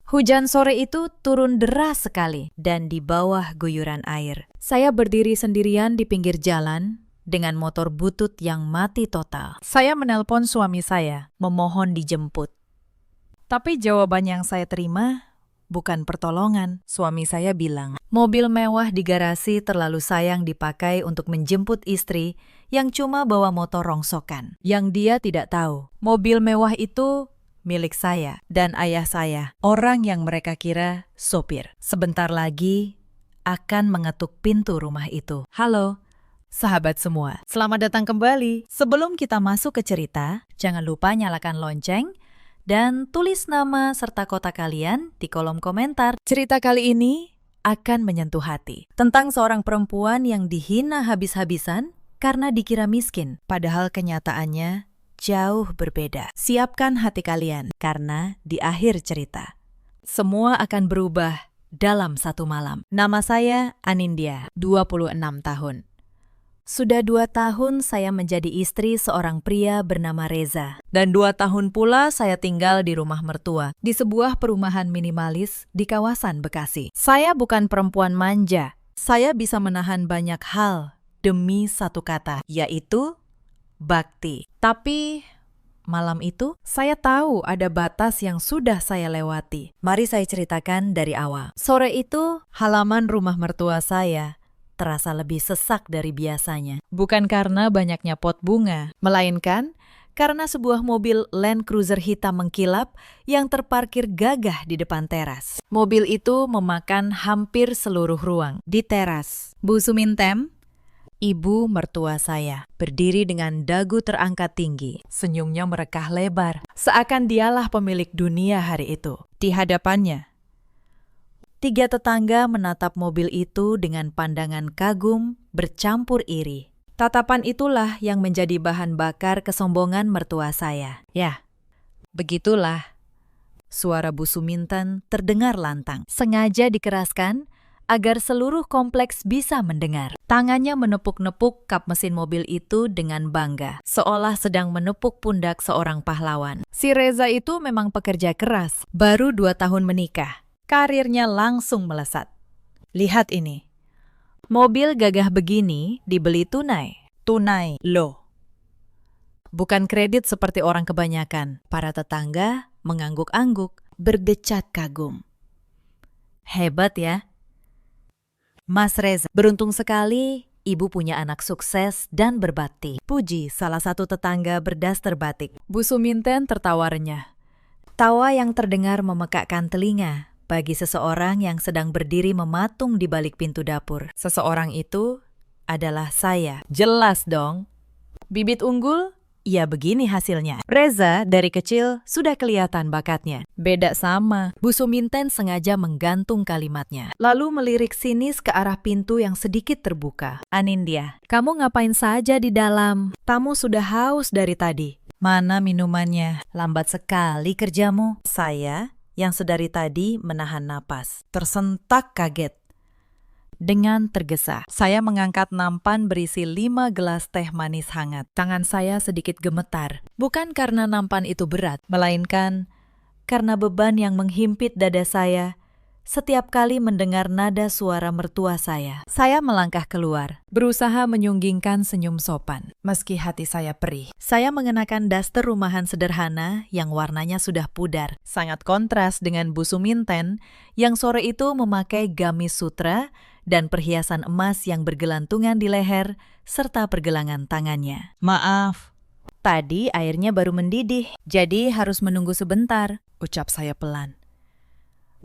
Hujan sore itu turun deras sekali dan di bawah guyuran air. Saya berdiri sendirian di pinggir jalan dengan motor butut yang mati total. Saya menelpon suami saya, memohon dijemput. Tapi jawaban yang saya terima bukan pertolongan. Suami saya bilang, mobil mewah di garasi terlalu sayang dipakai untuk menjemput istri yang cuma bawa motor rongsokan. Yang dia tidak tahu, mobil mewah itu milik saya dan ayah saya, orang yang mereka kira sopir. Sebentar lagi akan mengetuk pintu rumah itu. Halo, sahabat semua. Selamat datang kembali. Sebelum kita masuk ke cerita, jangan lupa nyalakan lonceng dan tulis nama serta kota kalian di kolom komentar. Cerita kali ini akan menyentuh hati. Tentang seorang perempuan yang dihina habis-habisan karena dikira miskin. Padahal kenyataannya jauh berbeda. Siapkan hati kalian, karena di akhir cerita semua akan berubah dalam satu malam. Nama saya Anindya, 26 tahun. Sudah 2 tahun saya menjadi istri seorang pria bernama Reza. Dan 2 tahun pula saya tinggal di rumah mertua, di sebuah perumahan minimalis di kawasan Bekasi. Saya bukan perempuan manja. Saya bisa menahan banyak hal demi satu kata, yaitu bakti. Tapi malam itu saya tahu ada batas yang sudah saya lewati. Mari saya ceritakan dari awal. Sore itu halaman rumah mertua saya terasa lebih sesak dari biasanya. Bukan karena banyaknya pot bunga, melainkan karena sebuah mobil Land Cruiser hitam mengkilap yang terparkir gagah di depan teras. Mobil itu memakan hampir seluruh ruang. Di teras, Bu Sumintem, ibu mertua saya, berdiri dengan dagu terangkat tinggi. Senyumnya merekah lebar, seakan dialah pemilik dunia hari itu. Di hadapannya, 3 tetangga menatap mobil itu dengan pandangan kagum bercampur iri. Tatapan itulah yang menjadi bahan bakar kesombongan mertua saya. Ya, begitulah. Suara Bu Suminten terdengar lantang. Sengaja dikeraskan agar seluruh kompleks bisa mendengar. Tangannya menepuk-nepuk kap mesin mobil itu dengan bangga, seolah sedang menepuk pundak seorang pahlawan. Si Reza itu memang pekerja keras, baru 2 tahun menikah. Karirnya langsung melesat. Lihat ini. Mobil gagah begini dibeli tunai. Tunai, loh. Bukan kredit seperti orang kebanyakan. Para tetangga mengangguk-angguk, berdecak kagum. Hebat ya. Mas Reza, beruntung sekali ibu punya anak sukses dan berbakti. Puji salah satu tetangga berdaster batik. Bu Suminten tertawa renyah. Tawa yang terdengar memekakkan telinga bagi seseorang yang sedang berdiri mematung di balik pintu dapur. Seseorang itu adalah saya. Jelas dong. Bibit unggul? Ya begini hasilnya. Reza dari kecil sudah kelihatan bakatnya. Beda sama. Bu Suminten sengaja menggantung kalimatnya. Lalu melirik sinis ke arah pintu yang sedikit terbuka. Anindya, kamu ngapain saja di dalam? Tamu sudah haus dari tadi. Mana minumannya? Lambat sekali kerjamu. Saya yang sedari tadi menahan napas, tersentak kaget. Dengan tergesa, saya mengangkat nampan berisi 5 gelas teh manis hangat. Tangan saya sedikit gemetar, bukan karena nampan itu berat, melainkan karena beban yang menghimpit dada saya setiap kali mendengar nada suara mertua saya. Saya melangkah keluar, berusaha menyunggingkan senyum sopan, meski hati saya perih. Saya mengenakan daster rumahan sederhana yang warnanya sudah pudar, sangat kontras dengan Bu Suminten yang sore itu memakai gamis sutra dan perhiasan emas yang bergelantungan di leher serta pergelangan tangannya. Maaf, tadi airnya baru mendidih, jadi harus menunggu sebentar, ucap saya pelan.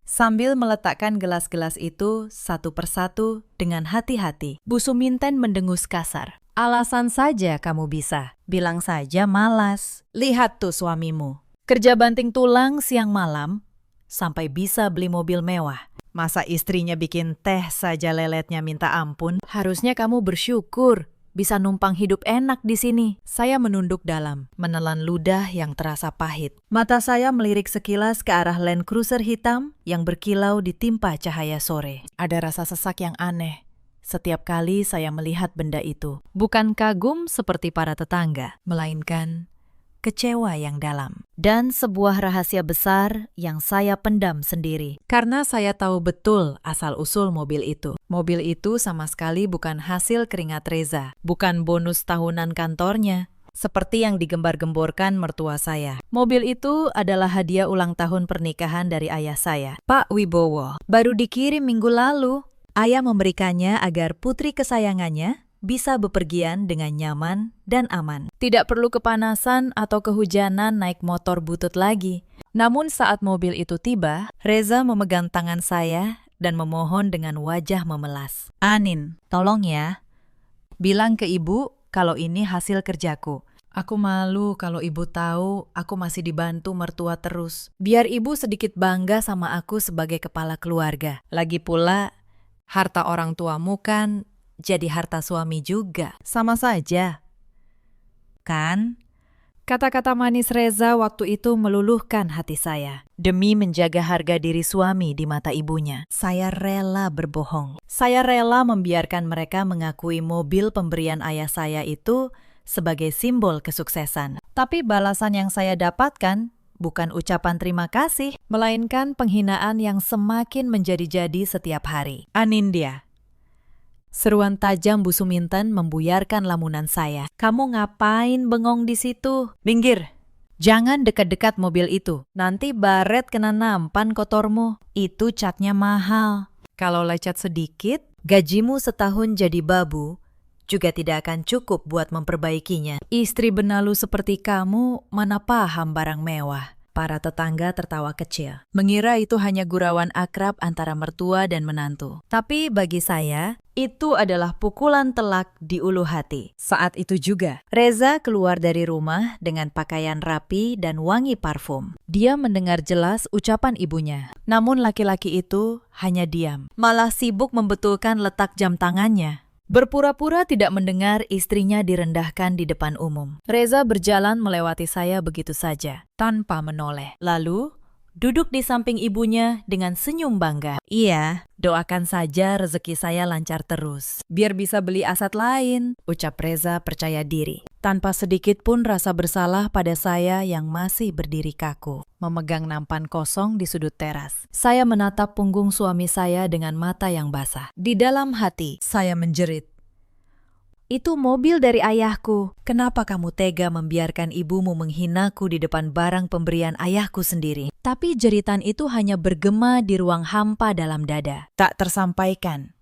Sambil meletakkan gelas-gelas itu satu persatu dengan hati-hati, Bu Suminten mendengus kasar. Alasan saja kamu bisa, bilang saja malas. Lihat tuh suamimu, kerja banting tulang siang malam, sampai bisa beli mobil mewah. Masa istrinya bikin teh saja leletnya minta ampun? Harusnya kamu bersyukur bisa numpang hidup enak di sini. Saya menunduk dalam, menelan ludah yang terasa pahit. Mata saya melirik sekilas ke arah Land Cruiser hitam yang berkilau ditimpa cahaya sore. Ada rasa sesak yang aneh setiap kali saya melihat benda itu. Bukan kagum seperti para tetangga, melainkan kecewa yang dalam, dan sebuah rahasia besar yang saya pendam sendiri. Karena saya tahu betul asal-usul mobil itu. Mobil itu sama sekali bukan hasil keringat Reza, bukan bonus tahunan kantornya, seperti yang digembar-gemborkan mertua saya. Mobil itu adalah hadiah ulang tahun pernikahan dari ayah saya, Pak Wibowo. Baru dikirim minggu lalu. Ayah memberikannya agar putri kesayangannya bisa bepergian dengan nyaman dan aman. Tidak perlu kepanasan atau kehujanan naik motor butut lagi. Namun saat mobil itu tiba, Reza memegang tangan saya dan memohon dengan wajah memelas. "Anin, tolong ya. Bilang ke ibu kalau ini hasil kerjaku. Aku malu kalau ibu tahu aku masih dibantu mertua terus. Biar ibu sedikit bangga sama aku sebagai kepala keluarga. Lagi pula, harta orang tuamu kan jadi harta suami juga. Sama saja. Kan?" Kata-kata manis Reza waktu itu meluluhkan hati saya. Demi menjaga harga diri suami di mata ibunya, saya rela berbohong. Saya rela membiarkan mereka mengakui mobil pemberian ayah saya itu sebagai simbol kesuksesan. Tapi balasan yang saya dapatkan bukan ucapan terima kasih, melainkan penghinaan yang semakin menjadi-jadi setiap hari. "Anindya." Seruan tajam Bu Suminten membuyarkan lamunan saya. "Kamu ngapain bengong di situ? Minggir! Jangan dekat-dekat mobil itu. Nanti baret kena nampan kotormu. Itu catnya mahal. Kalau lecet sedikit, gajimu setahun jadi babu juga tidak akan cukup buat memperbaikinya. Istri benalu seperti kamu mana paham barang mewah." Para tetangga tertawa kecil, mengira itu hanya gurauan akrab antara mertua dan menantu. Tapi bagi saya, itu adalah pukulan telak di ulu hati. Saat itu juga, Reza keluar dari rumah dengan pakaian rapi dan wangi parfum. Dia mendengar jelas ucapan ibunya. Namun laki-laki itu hanya diam, malah sibuk membetulkan letak jam tangannya. Berpura-pura tidak mendengar istrinya direndahkan di depan umum. Reza berjalan melewati saya begitu saja, tanpa menoleh. Lalu, duduk di samping ibunya dengan senyum bangga. "Iya, doakan saja rezeki saya lancar terus, biar bisa beli aset lain," ucap Reza percaya diri. Tanpa sedikit pun rasa bersalah pada saya yang masih berdiri kaku, memegang nampan kosong di sudut teras. Saya menatap punggung suami saya dengan mata yang basah. Di dalam hati, saya menjerit. "Itu mobil dari ayahku. Kenapa kamu tega membiarkan ibumu menghinaku di depan barang pemberian ayahku sendiri?" Tapi jeritan itu hanya bergema di ruang hampa dalam dada, tak tersampaikan.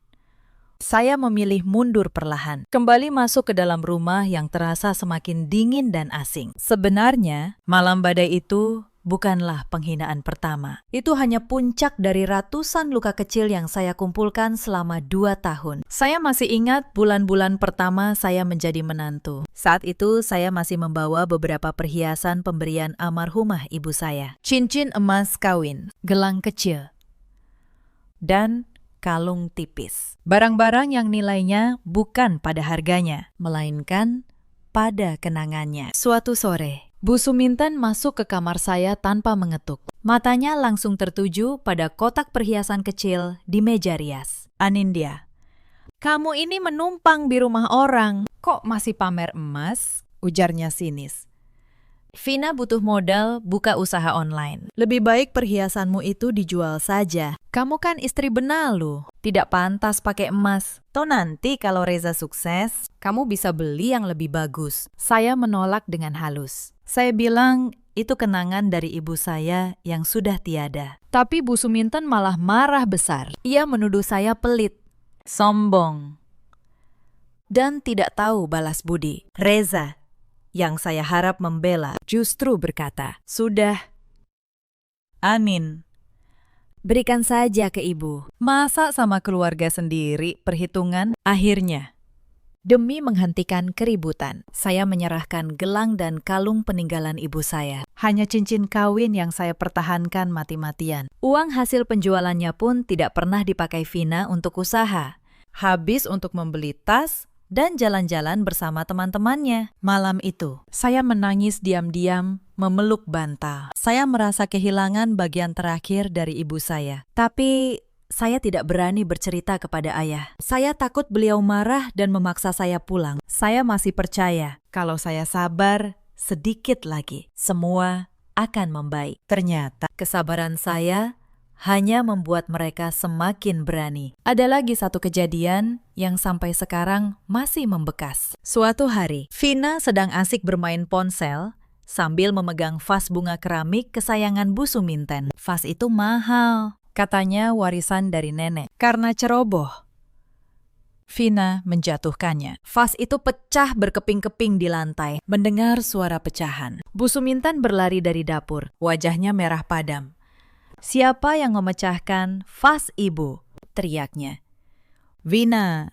Saya memilih mundur perlahan, kembali masuk ke dalam rumah yang terasa semakin dingin dan asing. Sebenarnya, malam badai itu bukanlah penghinaan pertama. Itu hanya puncak dari ratusan luka kecil yang saya kumpulkan selama 2 tahun. Saya masih ingat bulan-bulan pertama saya menjadi menantu. Saat itu saya masih membawa beberapa perhiasan pemberian almarhumah ibu saya. Cincin emas kawin, gelang kecil, dan kalung tipis. Barang-barang yang nilainya bukan pada harganya, melainkan pada kenangannya. Suatu sore, Bu Suminten masuk ke kamar saya tanpa mengetuk. Matanya langsung tertuju pada kotak perhiasan kecil di meja rias. "Anindya, kamu ini menumpang di rumah orang. Kok masih pamer emas?" ujarnya sinis. "Vina butuh modal buka usaha online. Lebih baik perhiasanmu itu dijual saja. Kamu kan istri benalu, tidak pantas pakai emas. Toh nanti kalau Reza sukses, kamu bisa beli yang lebih bagus." Saya menolak dengan halus. Saya bilang itu kenangan dari ibu saya yang sudah tiada. Tapi Bu Suminten malah marah besar. Ia menuduh saya pelit, sombong, dan tidak tahu balas budi. Reza, yang saya harap membela, justru berkata, "Sudah, Anin, berikan saja ke ibu. Masa sama keluarga sendiri perhitungan?" Akhirnya, demi menghentikan keributan, saya menyerahkan gelang dan kalung peninggalan ibu saya. Hanya cincin kawin yang saya pertahankan mati-matian. Uang hasil penjualannya pun tidak pernah dipakai Vina untuk usaha. Habis untuk membeli tas dan jalan-jalan bersama teman-temannya. Malam itu, saya menangis diam-diam, memeluk bantal. Saya merasa kehilangan bagian terakhir dari ibu saya. Tapi saya tidak berani bercerita kepada ayah. Saya takut beliau marah dan memaksa saya pulang. Saya masih percaya kalau saya sabar sedikit lagi, semua akan membaik. Ternyata kesabaran saya hanya membuat mereka semakin berani. Ada lagi satu kejadian yang sampai sekarang masih membekas. Suatu hari, Vina sedang asik bermain ponsel sambil memegang vas bunga keramik kesayangan Bu Suminten. Vas itu mahal, katanya warisan dari nenek. Karena ceroboh, Vina menjatuhkannya. Vas itu pecah berkeping-keping di lantai. Mendengar suara pecahan, Bu Suminten berlari dari dapur. Wajahnya merah padam. "Siapa yang memecahkan vas ibu?" teriaknya. Vina,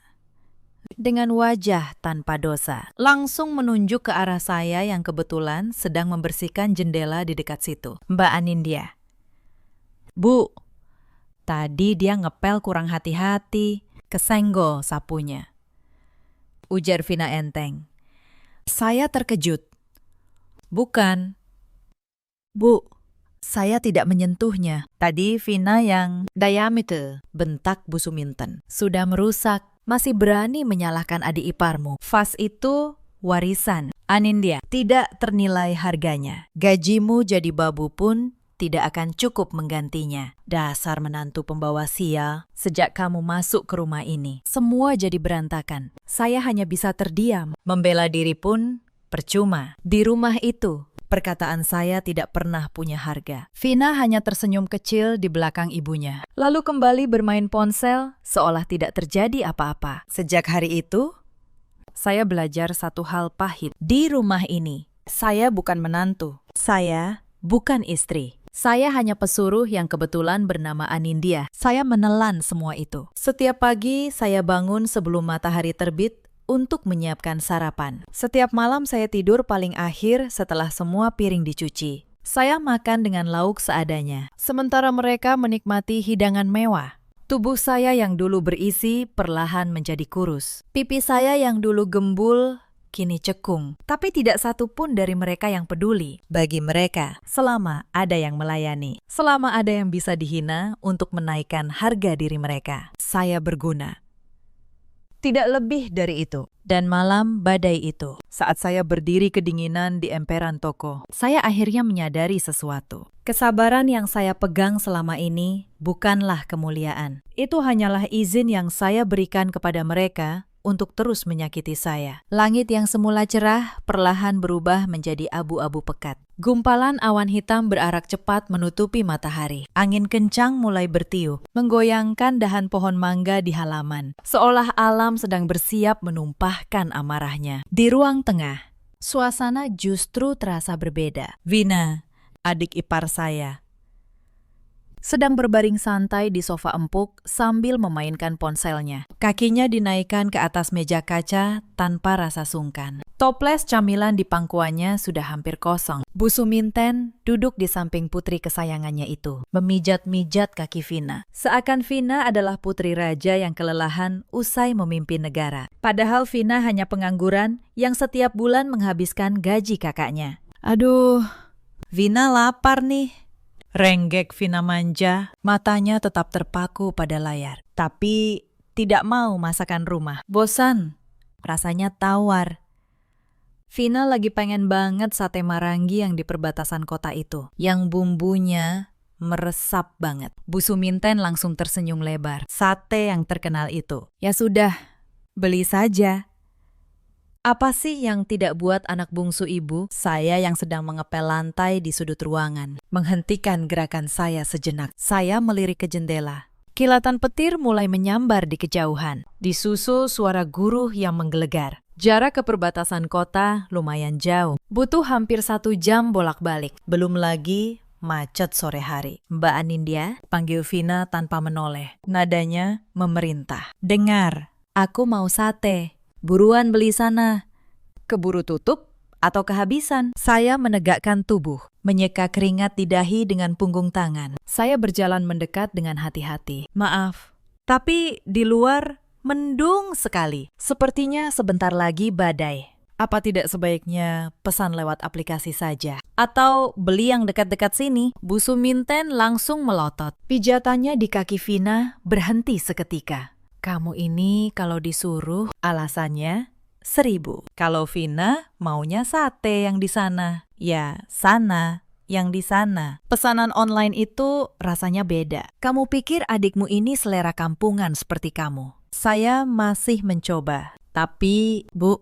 dengan wajah tanpa dosa, langsung menunjuk ke arah saya yang kebetulan sedang membersihkan jendela di dekat situ. "Mbak Anindya." "Bu, tadi dia ngepel kurang hati-hati, kesenggol sapunya," ujar Vina enteng. Saya terkejut. "Bukan, Bu, saya tidak menyentuhnya. Tadi Vina yang..." "Diameter," bentak Bu Suminten. "Sudah merusak, masih berani menyalahkan adik iparmu. Vas itu warisan, Anindya, tidak ternilai harganya. Gajimu jadi babu pun tidak akan cukup menggantinya. Dasar menantu pembawa sial, sejak kamu masuk ke rumah ini, semua jadi berantakan. Saya hanya bisa terdiam. Membela diri pun percuma. Di rumah itu, perkataan saya tidak pernah punya harga." Vina hanya tersenyum kecil di belakang ibunya, lalu kembali bermain ponsel seolah tidak terjadi apa-apa. Sejak hari itu, saya belajar satu hal pahit. Di rumah ini, saya bukan menantu. Saya bukan istri. Saya hanya pesuruh yang kebetulan bernama Anindya. Saya menelan semua itu. Setiap pagi saya bangun sebelum matahari terbit untuk menyiapkan sarapan. Setiap malam saya tidur paling akhir setelah semua piring dicuci. Saya makan dengan lauk seadanya, sementara mereka menikmati hidangan mewah. Tubuh saya yang dulu berisi perlahan menjadi kurus. Pipi saya yang dulu gembul kini cekung. Tapi tidak satu pun dari mereka yang peduli. Bagi mereka, selama ada yang melayani, selama ada yang bisa dihina untuk menaikkan harga diri mereka, saya berguna. Tidak lebih dari itu. Dan malam badai itu, saat saya berdiri kedinginan di emperan toko, saya akhirnya menyadari sesuatu. Kesabaran yang saya pegang selama ini bukanlah kemuliaan. Itu hanyalah izin yang saya berikan kepada mereka untuk terus menyakiti saya. Langit yang semula cerah perlahan berubah menjadi abu-abu pekat. Gumpalan awan hitam berarak cepat menutupi matahari. Angin kencang mulai bertiup, menggoyangkan dahan pohon mangga di halaman, seolah alam sedang bersiap menumpahkan amarahnya. Di ruang tengah, suasana justru terasa berbeda. Vina, adik ipar saya, sedang berbaring santai di sofa empuk sambil memainkan ponselnya. Kakinya dinaikkan ke atas meja kaca tanpa rasa sungkan. Toples camilan di pangkuannya sudah hampir kosong. Bu Suminten duduk di samping putri kesayangannya itu, memijat-mijat kaki Vina. Seakan Vina adalah putri raja yang kelelahan usai memimpin negara. Padahal Vina hanya pengangguran yang setiap bulan menghabiskan gaji kakaknya. "Aduh, Vina lapar nih," renggek Vina manja, matanya tetap terpaku pada layar. Tapi tidak mau masakan rumah. Bosan, rasanya tawar. Vina lagi pengen banget sate Marangi yang di perbatasan kota itu, yang bumbunya meresap banget. Bu Suminten langsung tersenyum lebar. Sate yang terkenal itu. "Ya sudah, beli saja." Apa sih yang tidak buat anak bungsu ibu, saya yang sedang mengepel lantai di sudut ruangan, menghentikan gerakan saya sejenak. Saya melirik ke jendela. Kilatan petir mulai menyambar di kejauhan, disusul suara guruh yang menggelegar. Jarak ke perbatasan kota lumayan jauh, butuh hampir 1 jam bolak-balik. Belum lagi macet sore hari. "Mbak Anindya," panggil Vina tanpa menoleh. Nadanya memerintah. "Dengar, aku mau sate. Buruan beli sana. Keburu tutup atau kehabisan." Saya menegakkan tubuh, menyeka keringat di dahi dengan punggung tangan. Saya berjalan mendekat dengan hati-hati. "Maaf, tapi di luar mendung sekali. Sepertinya sebentar lagi badai. Apa tidak sebaiknya pesan lewat aplikasi saja? Atau beli yang dekat-dekat sini?" Bu Suminten langsung melotot. Pijatannya di kaki Vina berhenti seketika. "Kamu ini kalau disuruh," alasannya, 1.000. Kalau Vina maunya sate yang di sana. Ya, sana yang di sana. Pesanan online itu rasanya beda. Kamu pikir adikmu ini selera kampungan seperti kamu? Saya masih mencoba. Tapi, Bu,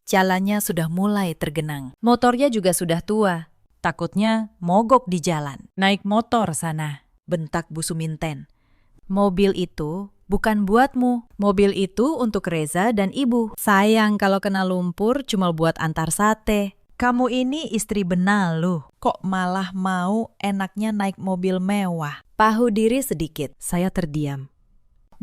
jalannya sudah mulai tergenang. Motornya juga sudah tua. Takutnya mogok di jalan. Naik motor sana, bentak Bu Suminten. Mobil itu bukan buatmu. Mobil itu untuk Reza dan ibu. Sayang kalau kena lumpur cuma buat antar sate. Kamu ini istri benalu. Kok malah mau enaknya naik mobil mewah? Pahu diri sedikit. Saya terdiam.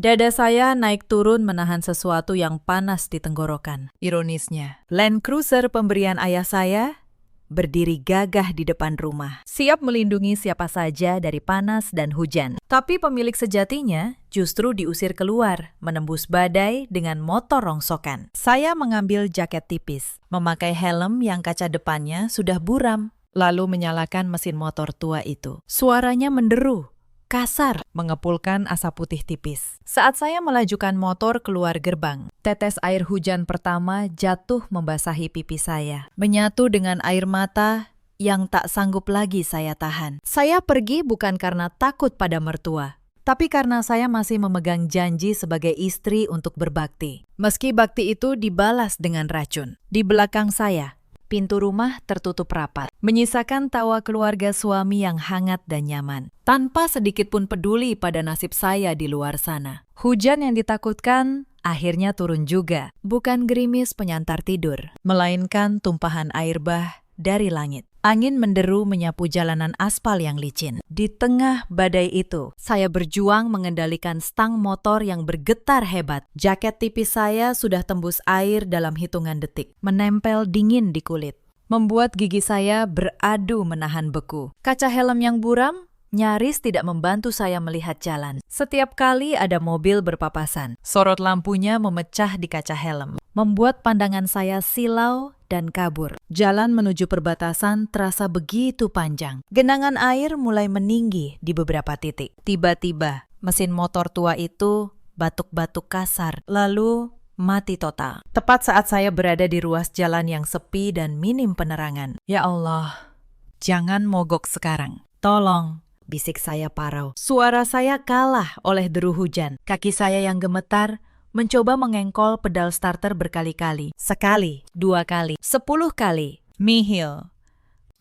Dada saya naik turun menahan sesuatu yang panas di tenggorokan. Ironisnya, Land Cruiser pemberian ayah saya berdiri gagah di depan rumah, siap melindungi siapa saja dari panas dan hujan. Tapi pemilik sejatinya justru diusir keluar, menembus badai dengan motor rongsokan. Saya mengambil jaket tipis, memakai helm yang kaca depannya sudah buram, lalu menyalakan mesin motor tua itu. Suaranya menderu, kasar, mengepulkan asap putih tipis. Saat saya melajukan motor keluar gerbang, tetes air hujan pertama jatuh membasahi pipi saya, menyatu dengan air mata yang tak sanggup lagi saya tahan. Saya pergi bukan karena takut pada mertua, tapi karena saya masih memegang janji sebagai istri untuk berbakti. Meski bakti itu dibalas dengan racun. Di belakang saya, pintu rumah tertutup rapat, menyisakan tawa keluarga suami yang hangat dan nyaman, tanpa sedikit pun peduli pada nasib saya di luar sana. Hujan yang ditakutkan akhirnya turun juga, bukan gerimis penyantar tidur, melainkan tumpahan air bah dari langit. Angin menderu menyapu jalanan aspal yang licin. Di tengah badai itu, saya berjuang mengendalikan stang motor yang bergetar hebat. Jaket tipis saya sudah tembus air dalam hitungan detik, menempel dingin di kulit, membuat gigi saya beradu menahan beku. Kaca helm yang buram nyaris tidak membantu saya melihat jalan. Setiap kali ada mobil berpapasan, sorot lampunya memecah di kaca helm, membuat pandangan saya silau dan kabur. Jalan menuju perbatasan terasa begitu panjang. Genangan air mulai meninggi di beberapa titik. Tiba-tiba, mesin motor tua itu batuk-batuk kasar, lalu mati total. Tepat saat saya berada di ruas jalan yang sepi dan minim penerangan. Ya Allah, jangan mogok sekarang. Tolong. Bisik saya parau. Suara saya kalah oleh deru hujan. Kaki saya yang gemetar mencoba mengengkol pedal starter berkali-kali. Sekali, 2 kali, 10 kali. Nihil.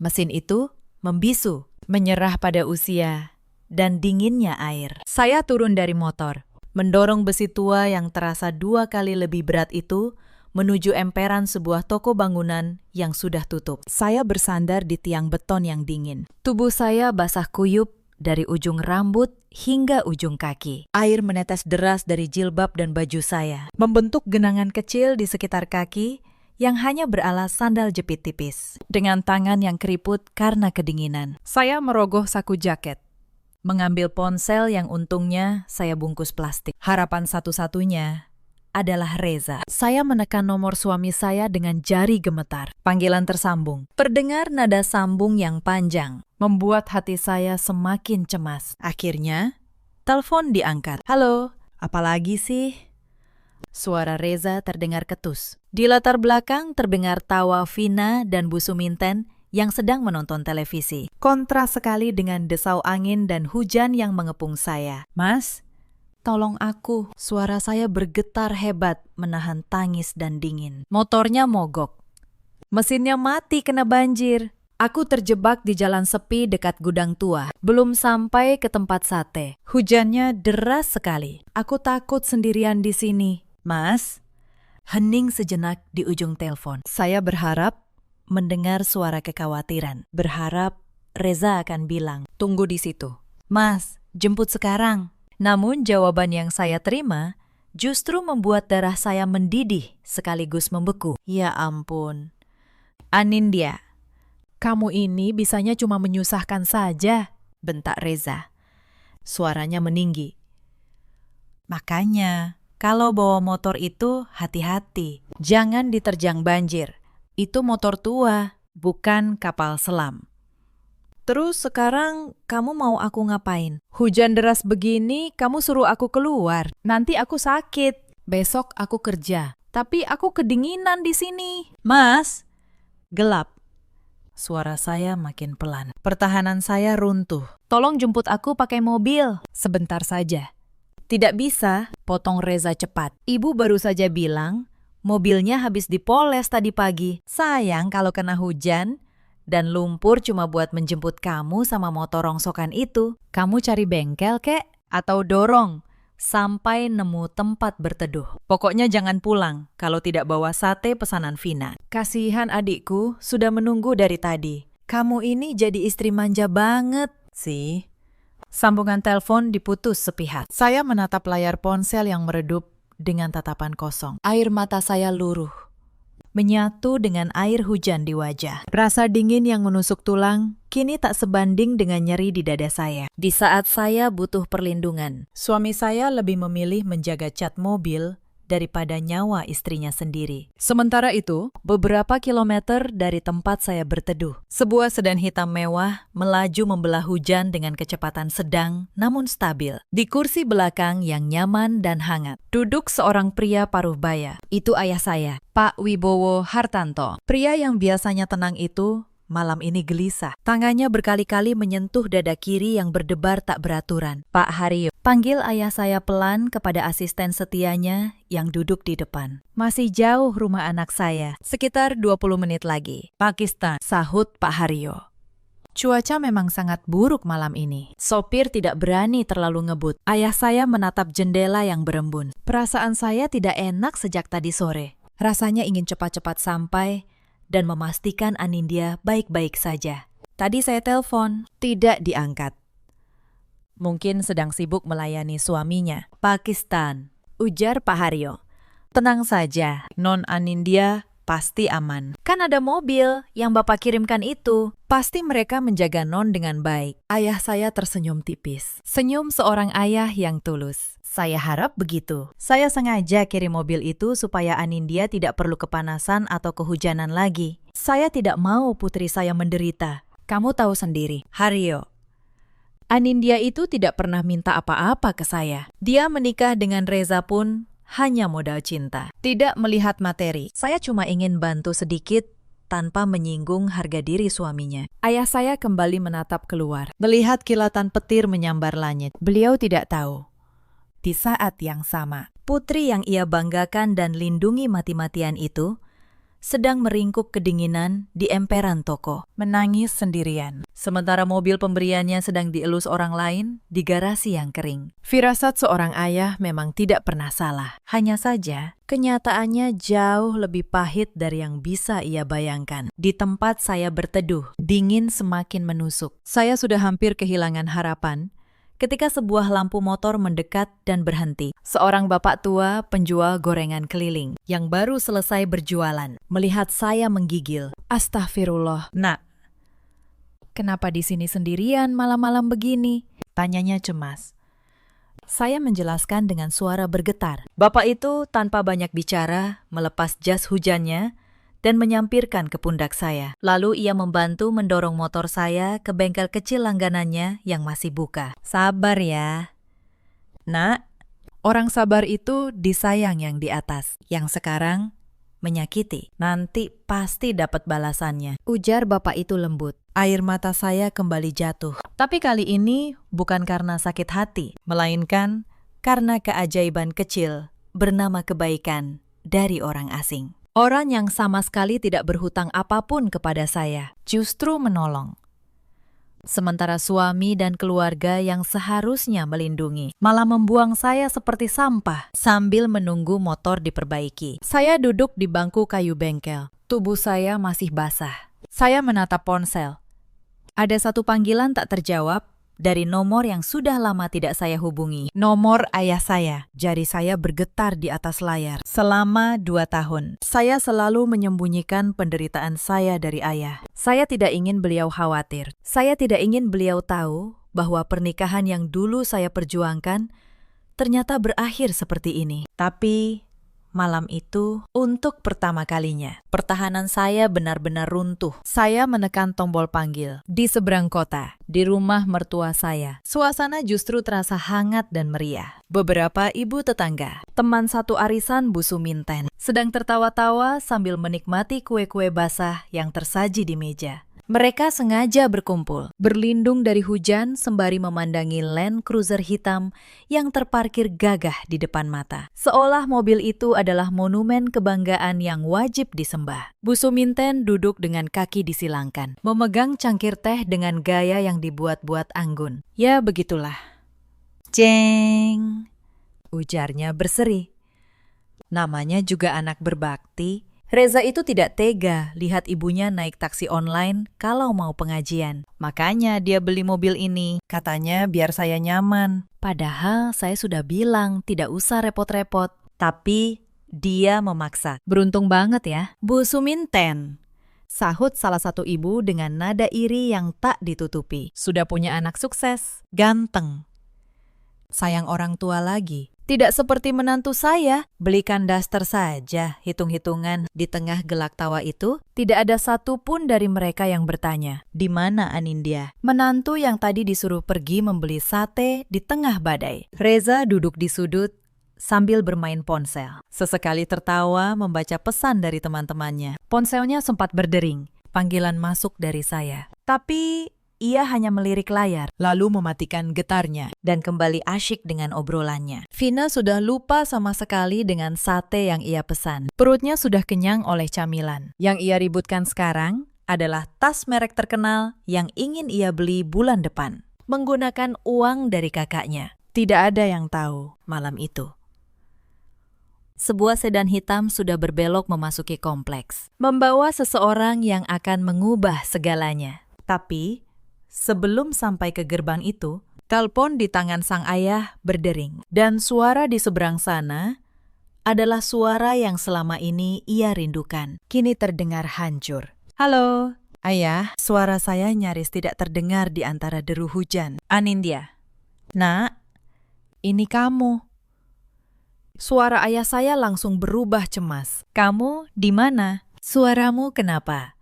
Mesin itu membisu, menyerah pada usia dan dinginnya air. Saya turun dari motor, mendorong besi tua yang terasa 2 kali lebih berat itu menuju emperan sebuah toko bangunan yang sudah tutup. Saya bersandar di tiang beton yang dingin. Tubuh saya basah kuyup dari ujung rambut hingga ujung kaki. Air menetes deras dari jilbab dan baju saya, membentuk genangan kecil di sekitar kaki yang hanya beralas sandal jepit tipis. Dengan tangan yang keriput karena kedinginan, saya merogoh saku jaket, mengambil ponsel yang untungnya saya bungkus plastik. Harapan satu-satunya adalah Reza. Saya menekan nomor suami saya dengan jari gemetar. Panggilan tersambung. Terdengar nada sambung yang panjang, membuat hati saya semakin cemas. Akhirnya, telepon diangkat. Halo, apalagi sih? Suara Reza terdengar ketus. Di latar belakang terdengar tawa Vina dan Bu Suminten yang sedang menonton televisi. Kontras sekali dengan desau angin dan hujan yang mengepung saya. Mas, tolong aku. Suara saya bergetar hebat menahan tangis dan dingin. Motornya mogok. Mesinnya mati kena banjir. Aku terjebak di jalan sepi dekat gudang tua. Belum sampai ke tempat sate. Hujannya deras sekali. Aku takut sendirian di sini. Mas, hening sejenak di ujung telepon. Saya berharap mendengar suara kekhawatiran. Berharap Reza akan bilang, tunggu di situ. Mas, jemput sekarang. Namun jawaban yang saya terima justru membuat darah saya mendidih sekaligus membeku. Ya ampun. Anindya, kamu ini bisanya cuma menyusahkan saja, bentak Reza. Suaranya meninggi. Makanya, kalau bawa motor itu hati-hati. Jangan diterjang banjir. Itu motor tua, bukan kapal selam. Terus sekarang kamu mau aku ngapain? Hujan deras begini, kamu suruh aku keluar. Nanti aku sakit. Besok aku kerja. Tapi aku kedinginan di sini. Mas, gelap. Suara saya makin pelan. Pertahanan saya runtuh. Tolong jemput aku pakai mobil. Sebentar saja. Tidak bisa, potong Reza cepat. Ibu baru saja bilang, mobilnya habis dipoles tadi pagi. Sayang kalau kena hujan. Dan lumpur cuma buat menjemput kamu sama motor rongsokan itu. Kamu cari bengkel, kek? Atau dorong? Sampai nemu tempat berteduh. Pokoknya jangan pulang kalau tidak bawa sate pesanan Vina. Kasihan adikku, sudah menunggu dari tadi. Kamu ini jadi istri manja banget, sih. Sambungan telepon diputus sepihak. Saya menatap layar ponsel yang meredup dengan tatapan kosong. Air mata saya luruh, menyatu dengan air hujan di wajah. Rasa dingin yang menusuk tulang kini tak sebanding dengan nyeri di dada saya. Di saat saya butuh perlindungan, suami saya lebih memilih menjaga cat mobil daripada nyawa istrinya sendiri. Sementara itu, beberapa kilometer dari tempat saya berteduh, sebuah sedan hitam mewah melaju membelah hujan dengan kecepatan sedang namun stabil. Di kursi belakang yang nyaman dan hangat, duduk seorang pria paruh baya. Itu ayah saya, Pak Wibowo Hartanto. Pria yang biasanya tenang itu malam ini gelisah. Tangannya berkali-kali menyentuh dada kiri yang berdebar tak beraturan. Pak Haryo, panggil ayah saya pelan kepada asisten setianya yang duduk di depan. Masih jauh rumah anak saya, sekitar 20 menit lagi. Pakistan, sahut Pak Haryo. Cuaca memang sangat buruk malam ini. Sopir tidak berani terlalu ngebut. Ayah saya menatap jendela yang berembun. Perasaan saya tidak enak sejak tadi sore. Rasanya ingin cepat-cepat sampai dan memastikan Anindya baik-baik saja. Tadi saya telepon, tidak diangkat. Mungkin sedang sibuk melayani suaminya. Pakistan, ujar Pak Haryo. Tenang saja, Non Anindya pasti aman. Kan ada mobil yang Bapak kirimkan itu. Pasti mereka menjaga Non dengan baik. Ayah saya tersenyum tipis. Senyum seorang ayah yang tulus. Saya harap begitu. Saya sengaja kirim mobil itu supaya Anindya tidak perlu kepanasan atau kehujanan lagi. Saya tidak mau putri saya menderita. Kamu tahu sendiri, Haryo. Anindya itu tidak pernah minta apa-apa ke saya. Dia menikah dengan Reza pun hanya modal cinta. Tidak melihat materi. Saya cuma ingin bantu sedikit tanpa menyinggung harga diri suaminya. Ayah saya kembali menatap keluar, melihat kilatan petir menyambar langit. Beliau tidak tahu. Di saat yang sama, putri yang ia banggakan dan lindungi mati-matian itu sedang meringkuk kedinginan di emperan toko, menangis sendirian. Sementara mobil pemberiannya sedang dielus orang lain di garasi yang kering. Firasat seorang ayah memang tidak pernah salah. Hanya saja, kenyataannya jauh lebih pahit dari yang bisa ia bayangkan. Di tempat saya berteduh, dingin semakin menusuk. Saya sudah hampir kehilangan harapan ketika sebuah lampu motor mendekat dan berhenti. Seorang bapak tua penjual gorengan keliling yang baru selesai berjualan melihat saya menggigil. Astagfirullah, Nak. Kenapa di sini sendirian malam-malam begini? Tanyanya cemas. Saya menjelaskan dengan suara bergetar. Bapak itu tanpa banyak bicara melepas jas hujannya dan menyampirkan ke pundak saya. Lalu ia membantu mendorong motor saya ke bengkel kecil langganannya yang masih buka. Sabar ya. Nak, orang sabar itu disayang yang di atas, yang sekarang menyakiti. Nanti pasti dapat balasannya, ujar bapak itu lembut. Air mata saya kembali jatuh. Tapi kali ini bukan karena sakit hati, melainkan karena keajaiban kecil bernama kebaikan dari orang asing. Orang yang sama sekali tidak berhutang apapun kepada saya, justru menolong. Sementara suami dan keluarga yang seharusnya melindungi, malah membuang saya seperti sampah sambil menunggu motor diperbaiki. Saya duduk di bangku kayu bengkel. Tubuh saya masih basah. Saya menatap ponsel. Ada satu panggilan tak terjawab dari nomor yang sudah lama tidak saya hubungi. Nomor ayah saya. Jari saya bergetar di atas layar. Selama 2 tahun, saya selalu menyembunyikan penderitaan saya dari ayah. Saya tidak ingin beliau khawatir. Saya tidak ingin beliau tahu bahwa pernikahan yang dulu saya perjuangkan ternyata berakhir seperti ini. Tapi Malam itu, untuk pertama kalinya, pertahanan saya benar-benar runtuh. Saya menekan tombol panggil di seberang kota, di rumah mertua saya. Suasana justru terasa hangat dan meriah. Beberapa ibu tetangga, teman satu arisan Bu Suminten, sedang tertawa-tawa sambil menikmati kue-kue basah yang tersaji di meja. Mereka sengaja berkumpul, berlindung dari hujan sembari memandangi Land Cruiser hitam yang terparkir gagah di depan mata. Seolah mobil itu adalah monumen kebanggaan yang wajib disembah. Bu Suminten duduk dengan kaki disilangkan, memegang cangkir teh dengan gaya yang dibuat-buat anggun. Ya begitulah. Jeng, ujarnya berseri. Namanya juga anak berbakti. Reza itu tidak tega lihat ibunya naik taksi online kalau mau pengajian. Makanya dia beli mobil ini. Katanya biar saya nyaman. Padahal saya sudah bilang tidak usah repot-repot. Tapi dia memaksa. Beruntung banget ya, Bu Suminten, sahut salah satu ibu dengan nada iri yang tak ditutupi. Sudah punya anak sukses, ganteng. Sayang orang tua lagi. Tidak seperti menantu saya, belikan daster saja, hitung-hitungan. Di tengah gelak tawa itu, tidak ada satupun dari mereka yang bertanya, di mana Anindya? Menantu yang tadi disuruh pergi membeli sate di tengah badai. Reza duduk di sudut sambil bermain ponsel. Sesekali tertawa membaca pesan dari teman-temannya. Ponselnya sempat berdering, panggilan masuk dari saya. Tapi ia hanya melirik layar, lalu mematikan getarnya, dan kembali asyik dengan obrolannya. Vina sudah lupa sama sekali dengan sate yang ia pesan. Perutnya sudah kenyang oleh camilan. Yang ia ributkan sekarang adalah tas merek terkenal yang ingin ia beli bulan depan. Menggunakan uang dari kakaknya. Tidak ada yang tahu malam itu. Sebuah sedan hitam sudah berbelok memasuki kompleks, membawa seseorang yang akan mengubah segalanya. Tapi sebelum sampai ke gerbang itu, telepon di tangan sang ayah berdering. Dan suara di seberang sana adalah suara yang selama ini ia rindukan. Kini terdengar hancur. Halo, ayah. Suara saya nyaris tidak terdengar di antara deru hujan. Anindya. Nak, ini kamu. Suara ayah saya langsung berubah cemas. Kamu di mana? Suaramu kenapa?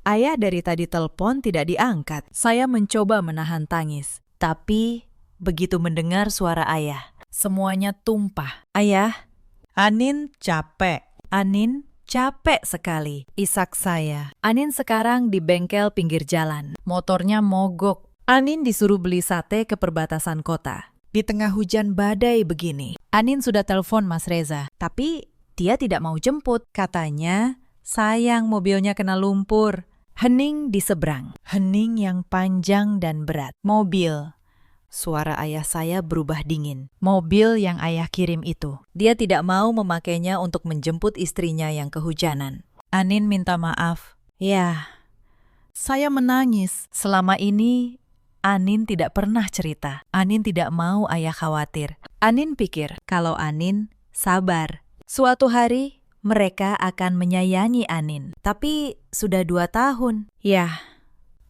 Ayah dari tadi telepon tidak diangkat. Saya mencoba menahan tangis. Tapi begitu mendengar suara ayah, semuanya tumpah. Ayah, Anin capek. Anin capek sekali, isak saya. Anin sekarang di bengkel pinggir jalan. Motornya mogok. Anin disuruh beli sate ke perbatasan kota. Di tengah hujan badai begini. Anin sudah telepon Mas Reza, tapi dia tidak mau jemput. Katanya, sayang mobilnya kena lumpur. Hening di seberang. Hening yang panjang dan berat. Mobil. Suara ayah saya berubah dingin. Mobil yang ayah kirim itu. Dia tidak mau memakainya untuk menjemput istrinya yang kehujanan. Anin minta maaf. Ya, saya menangis. Selama ini, Anin tidak pernah cerita. Anin tidak mau ayah khawatir. Anin pikir kalau Anin sabar. Suatu hari, mereka akan menyayangi Anin. Tapi sudah 2 tahun. Ya,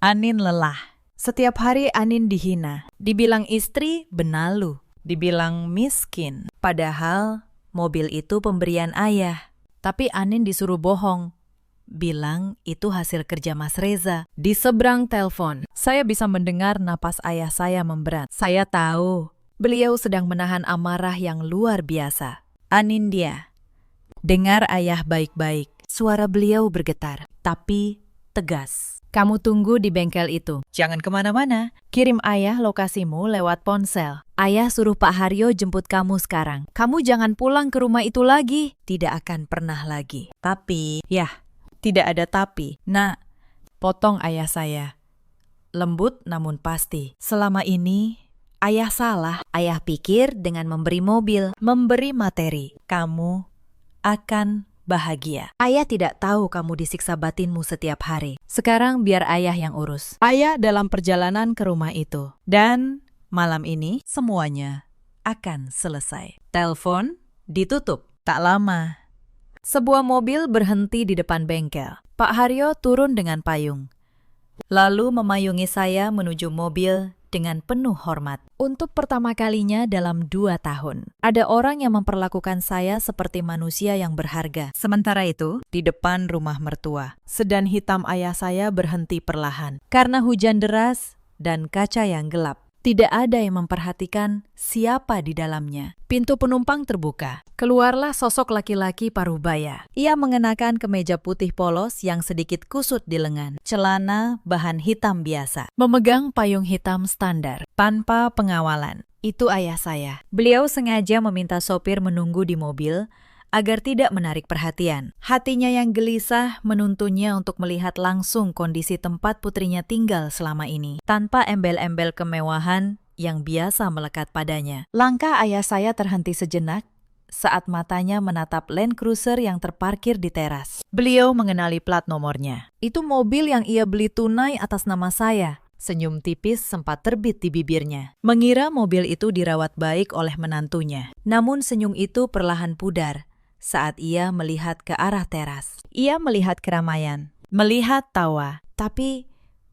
Anin lelah. Setiap hari Anin dihina. Dibilang istri, benalu. Dibilang miskin. Padahal mobil itu pemberian ayah. Tapi Anin disuruh bohong. Bilang itu hasil kerja Mas Reza. Di seberang telepon, saya bisa mendengar napas ayah saya memberat. Saya tahu, beliau sedang menahan amarah yang luar biasa. Anindya. Dengar ayah baik-baik. Suara beliau bergetar, tapi tegas. Kamu tunggu di bengkel itu. Jangan kemana-mana. Kirim ayah lokasimu lewat ponsel. Ayah suruh Pak Haryo jemput kamu sekarang. Kamu jangan pulang ke rumah itu lagi. Tidak akan pernah lagi. Tapi, tidak ada tapi. Nak, potong ayah saya. Lembut namun pasti. Selama ini, ayah salah. Ayah pikir dengan memberi mobil, memberi materi, kamu akan bahagia. Ayah tidak tahu kamu disiksa batinmu setiap hari. Sekarang biar ayah yang urus. Ayah dalam perjalanan ke rumah itu. Dan malam ini semuanya akan selesai. Telepon ditutup. Tak lama, sebuah mobil berhenti di depan bengkel. Pak Haryo turun dengan payung. Lalu memayungi saya menuju mobil dengan penuh hormat. Untuk pertama kalinya dalam 2 tahun, ada orang yang memperlakukan saya seperti manusia yang berharga. Sementara itu, di depan rumah mertua, sedan hitam ayah saya berhenti perlahan. Karena hujan deras dan kaca yang gelap, tidak ada yang memperhatikan siapa di dalamnya. Pintu penumpang terbuka. Keluarlah sosok laki-laki parubaya. Ia mengenakan kemeja putih polos yang sedikit kusut di lengan, celana bahan hitam biasa, memegang payung hitam standar, tanpa pengawalan. Itu ayah saya. Beliau sengaja meminta sopir menunggu di mobil agar tidak menarik perhatian. Hatinya yang gelisah menuntunnya untuk melihat langsung kondisi tempat putrinya tinggal selama ini, tanpa embel-embel kemewahan yang biasa melekat padanya. Langkah ayah saya terhenti sejenak saat matanya menatap Land Cruiser yang terparkir di teras. Beliau mengenali plat nomornya. Itu mobil yang ia beli tunai atas nama saya. Senyum tipis sempat terbit di bibirnya. Mengira mobil itu dirawat baik oleh menantunya. Namun senyum itu perlahan pudar saat ia melihat ke arah teras. Ia melihat keramaian, melihat tawa, tapi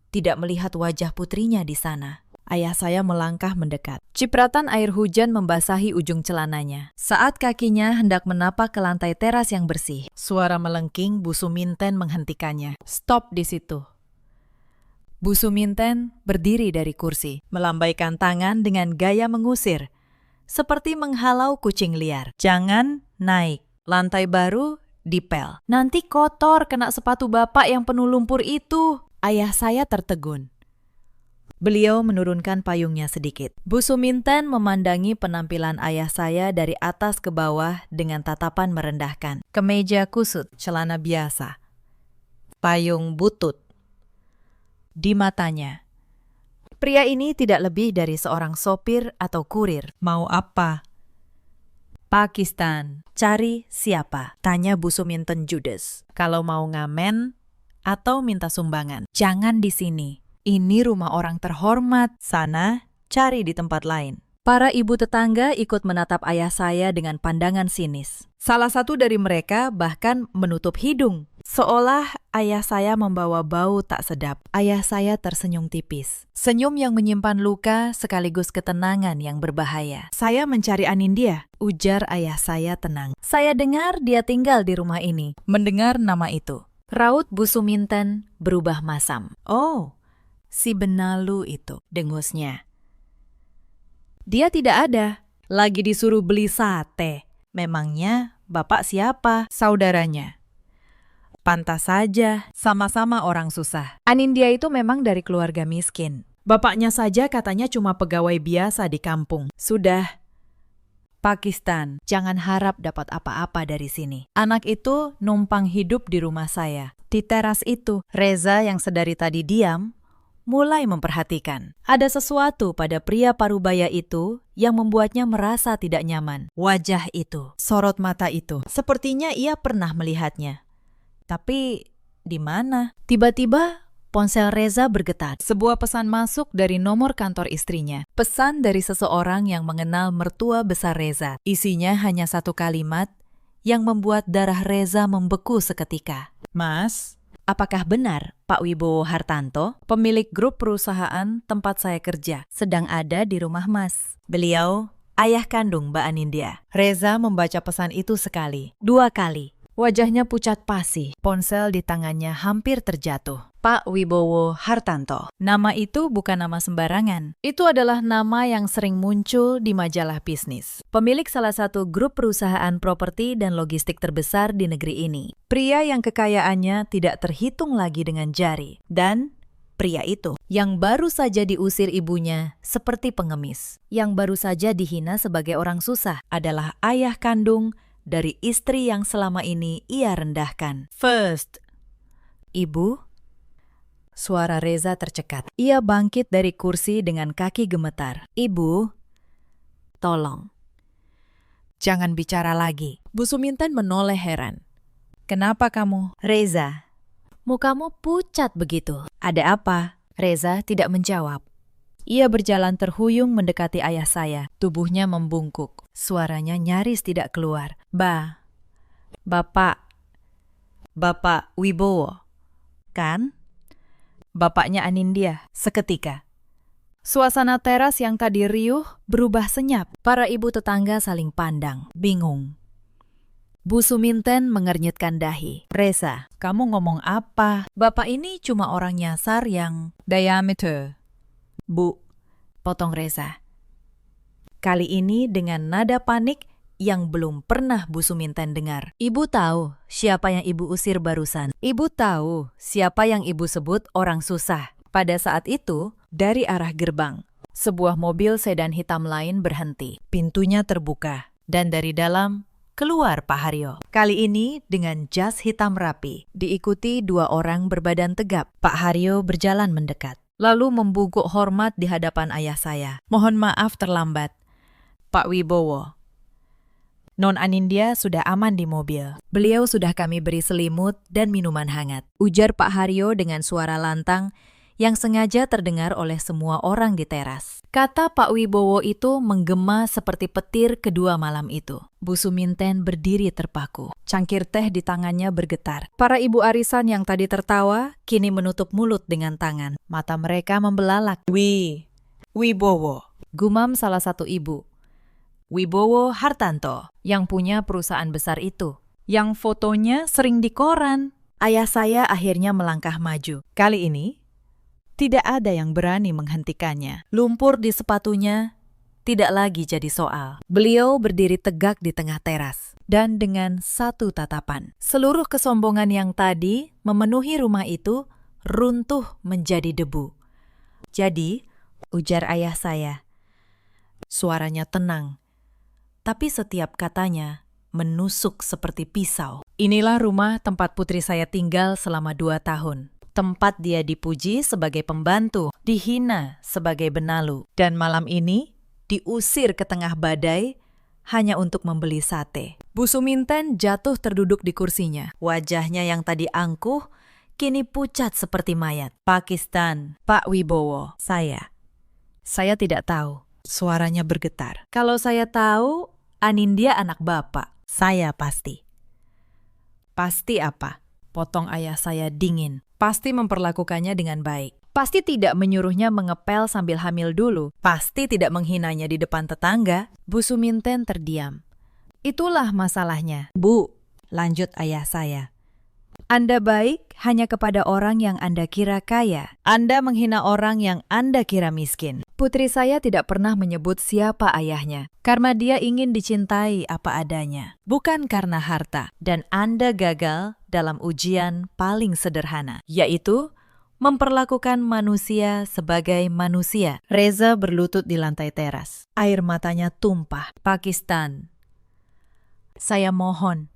tidak melihat wajah putrinya di sana. Ayah saya melangkah mendekat. Cipratan air hujan membasahi ujung celananya. Saat kakinya hendak menapak ke lantai teras yang bersih, suara melengking Bu Suminten menghentikannya. Stop di situ. Bu Suminten berdiri dari kursi, melambaikan tangan dengan gaya mengusir, seperti menghalau kucing liar. Jangan naik. Lantai baru dipel. Nanti kotor kena sepatu bapak yang penuh lumpur itu. Ayah saya tertegun. Beliau menurunkan payungnya sedikit. Bu Suminten memandangi penampilan ayah saya dari atas ke bawah dengan tatapan merendahkan. Kemeja kusut, celana biasa, payung butut. Di matanya, pria ini tidak lebih dari seorang sopir atau kurir. Mau apa? Pakistan. Cari siapa? Tanya Bu Suminten judes. Kalau mau ngamen atau minta sumbangan, jangan di sini. Ini rumah orang terhormat. Sana, cari di tempat lain. Para ibu tetangga ikut menatap ayah saya dengan pandangan sinis. Salah satu dari mereka bahkan menutup hidung, seolah ayah saya membawa bau tak sedap. Ayah saya tersenyum tipis. Senyum yang menyimpan luka sekaligus ketenangan yang berbahaya. Saya mencari Anindya, ujar ayah saya tenang. Saya dengar dia tinggal di rumah ini. Mendengar nama itu, raut Bu Suminten berubah masam. Oh, si Benalu itu, dengusnya. Dia tidak ada. Lagi disuruh beli sate. Memangnya bapak siapa? Saudaranya. Pantas saja, sama-sama orang susah. Anindya itu memang dari keluarga miskin. Bapaknya saja katanya cuma pegawai biasa di kampung. Sudah. Pakistan, jangan harap dapat apa-apa dari sini. Anak itu numpang hidup di rumah saya. Di teras itu, Reza yang sedari tadi diam, mulai memperhatikan. Ada sesuatu pada pria parubaya itu yang membuatnya merasa tidak nyaman. Wajah itu, sorot mata itu, sepertinya ia pernah melihatnya. Tapi di mana? Tiba-tiba ponsel Reza bergetar. Sebuah pesan masuk dari nomor kantor istrinya. Pesan dari seseorang yang mengenal mertua besar Reza. Isinya hanya satu kalimat yang membuat darah Reza membeku seketika. Mas, apakah benar Pak Wibowo Hartanto, pemilik grup perusahaan tempat saya kerja, sedang ada di rumah Mas? Beliau ayah kandung Mbak Anindya. Reza membaca pesan itu sekali, 2 kali. Wajahnya pucat pasi, ponsel di tangannya hampir terjatuh. Pak Wibowo Hartanto. Nama itu bukan nama sembarangan. Itu adalah nama yang sering muncul di majalah bisnis. Pemilik salah satu grup perusahaan properti dan logistik terbesar di negeri ini. Pria yang kekayaannya tidak terhitung lagi dengan jari. Dan pria itu yang baru saja diusir ibunya seperti pengemis, yang baru saja dihina sebagai orang susah, adalah ayah kandung dari istri yang selama ini ia rendahkan. First, Ibu. Suara Reza tercekat. Ia bangkit dari kursi dengan kaki gemetar. Ibu, tolong. Jangan bicara lagi. Bu Suminten menoleh heran. Kenapa kamu? Reza, mukamu pucat begitu. Ada apa? Reza tidak menjawab. Ia berjalan terhuyung mendekati ayah saya. Tubuhnya membungkuk. Suaranya nyaris tidak keluar. Bapak Wibowo, kan? Bapaknya Anindya. Seketika Suasana teras yang tadi riuh berubah senyap. Para ibu tetangga saling pandang, bingung. Bu Suminten mengernyitkan dahi. Reza, kamu ngomong apa? Bapak ini cuma orang nyasar yang diameter. Bu, potong Reza. Kali ini dengan nada panik yang belum pernah Bu Suminten dengar. Ibu tahu siapa yang ibu usir barusan. Ibu tahu siapa yang ibu sebut orang susah. Pada saat itu, dari arah gerbang, sebuah mobil sedan hitam lain berhenti. Pintunya terbuka, dan dari dalam keluar Pak Haryo. Kali ini dengan jas hitam rapi, diikuti dua orang berbadan tegap. Pak Haryo berjalan mendekat, lalu membungkuk hormat di hadapan ayah saya. Mohon maaf terlambat, Pak Wibowo. Non Anindya sudah aman di mobil. Beliau sudah kami beri selimut dan minuman hangat. Ujar Pak Haryo dengan suara lantang yang sengaja terdengar oleh semua orang di teras. Kata Pak Wibowo itu menggema seperti petir kedua malam itu. Bu Suminten berdiri terpaku. Cangkir teh di tangannya bergetar. Para ibu arisan yang tadi tertawa, kini menutup mulut dengan tangan. Mata mereka membelalak. Wibowo, gumam salah satu ibu. Wibowo Hartanto, yang punya perusahaan besar itu. Yang fotonya sering di koran. Ayah saya akhirnya melangkah maju. Kali ini, tidak ada yang berani menghentikannya. Lumpur di sepatunya tidak lagi jadi soal. Beliau berdiri tegak di tengah teras. Dan dengan satu tatapan, seluruh kesombongan yang tadi memenuhi rumah itu runtuh menjadi debu. Jadi, ujar ayah saya. Suaranya tenang, tapi setiap katanya menusuk seperti pisau. Inilah rumah tempat putri saya tinggal selama 2 tahun. Tempat dia dipuji sebagai pembantu, dihina sebagai benalu, dan malam ini diusir ke tengah badai hanya untuk membeli sate. Bu Suminten jatuh terduduk di kursinya. Wajahnya yang tadi angkuh, kini pucat seperti mayat. Pakistan, Pak Wibowo, saya tidak tahu. Suaranya bergetar. Kalau saya tahu, Anindya anak bapak. Saya pasti. Pasti apa? Potong ayah saya dingin. Pasti memperlakukannya dengan baik. Pasti tidak menyuruhnya mengepel sambil hamil dulu. Pasti tidak menghinanya di depan tetangga. Bu Suminten terdiam. Itulah masalahnya. Bu, lanjut ayah saya. Anda baik hanya kepada orang yang Anda kira kaya. Anda menghina orang yang Anda kira miskin. Putri saya tidak pernah menyebut siapa ayahnya, karena dia ingin dicintai apa adanya, bukan karena harta. Dan Anda gagal dalam ujian paling sederhana, yaitu memperlakukan manusia sebagai manusia. Reza berlutut di lantai teras. Air matanya tumpah. Pakistan, saya mohon,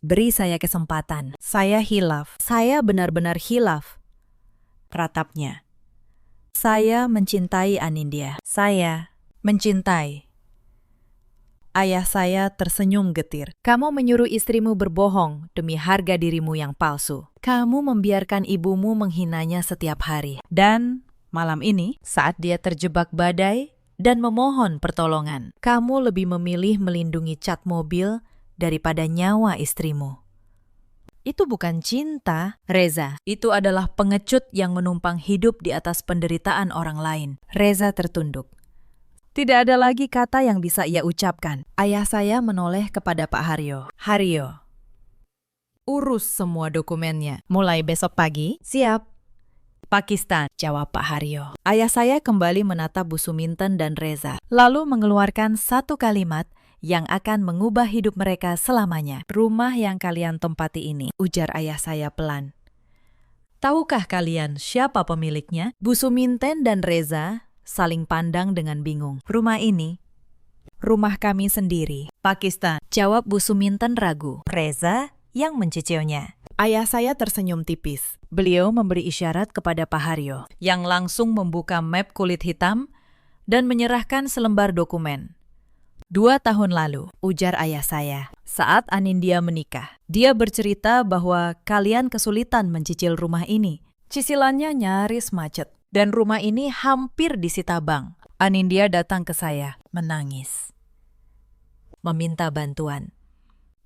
beri saya kesempatan. Saya hilaf. Saya benar-benar hilaf. Ratapnya. Saya mencintai Anindya. Saya mencintai. Ayah saya tersenyum getir. Kamu menyuruh istrimu berbohong demi harga dirimu yang palsu. Kamu membiarkan ibumu menghinanya setiap hari. Dan malam ini, saat dia terjebak badai dan memohon pertolongan, kamu lebih memilih melindungi cat mobil daripada nyawa istrimu. Itu bukan cinta, Reza. Itu adalah pengecut yang menumpang hidup di atas penderitaan orang lain. Reza tertunduk. Tidak ada lagi kata yang bisa ia ucapkan. Ayah saya menoleh kepada Pak Haryo. Haryo, urus semua dokumennya. Mulai besok pagi? Siap. Pakistan, jawab Pak Haryo. Ayah saya kembali menatap Bu Suminten dan Reza, lalu mengeluarkan satu kalimat yang akan mengubah hidup mereka selamanya. Rumah yang kalian tempati ini, ujar ayah saya pelan. Tahukah kalian siapa pemiliknya? Bu Suminten dan Reza saling pandang dengan bingung. Rumah ini, rumah kami sendiri. Pakistan, jawab Bu Suminten ragu. Reza yang mencicilnya. Ayah saya tersenyum tipis. Beliau memberi isyarat kepada Pak Haryo, yang langsung membuka map kulit hitam dan menyerahkan selembar dokumen. 2 tahun lalu, ujar ayah saya, saat Anindya menikah. Dia bercerita bahwa kalian kesulitan mencicil rumah ini. Cicilannya nyaris macet, dan rumah ini hampir disita bank. Anindya datang ke saya, menangis, meminta bantuan.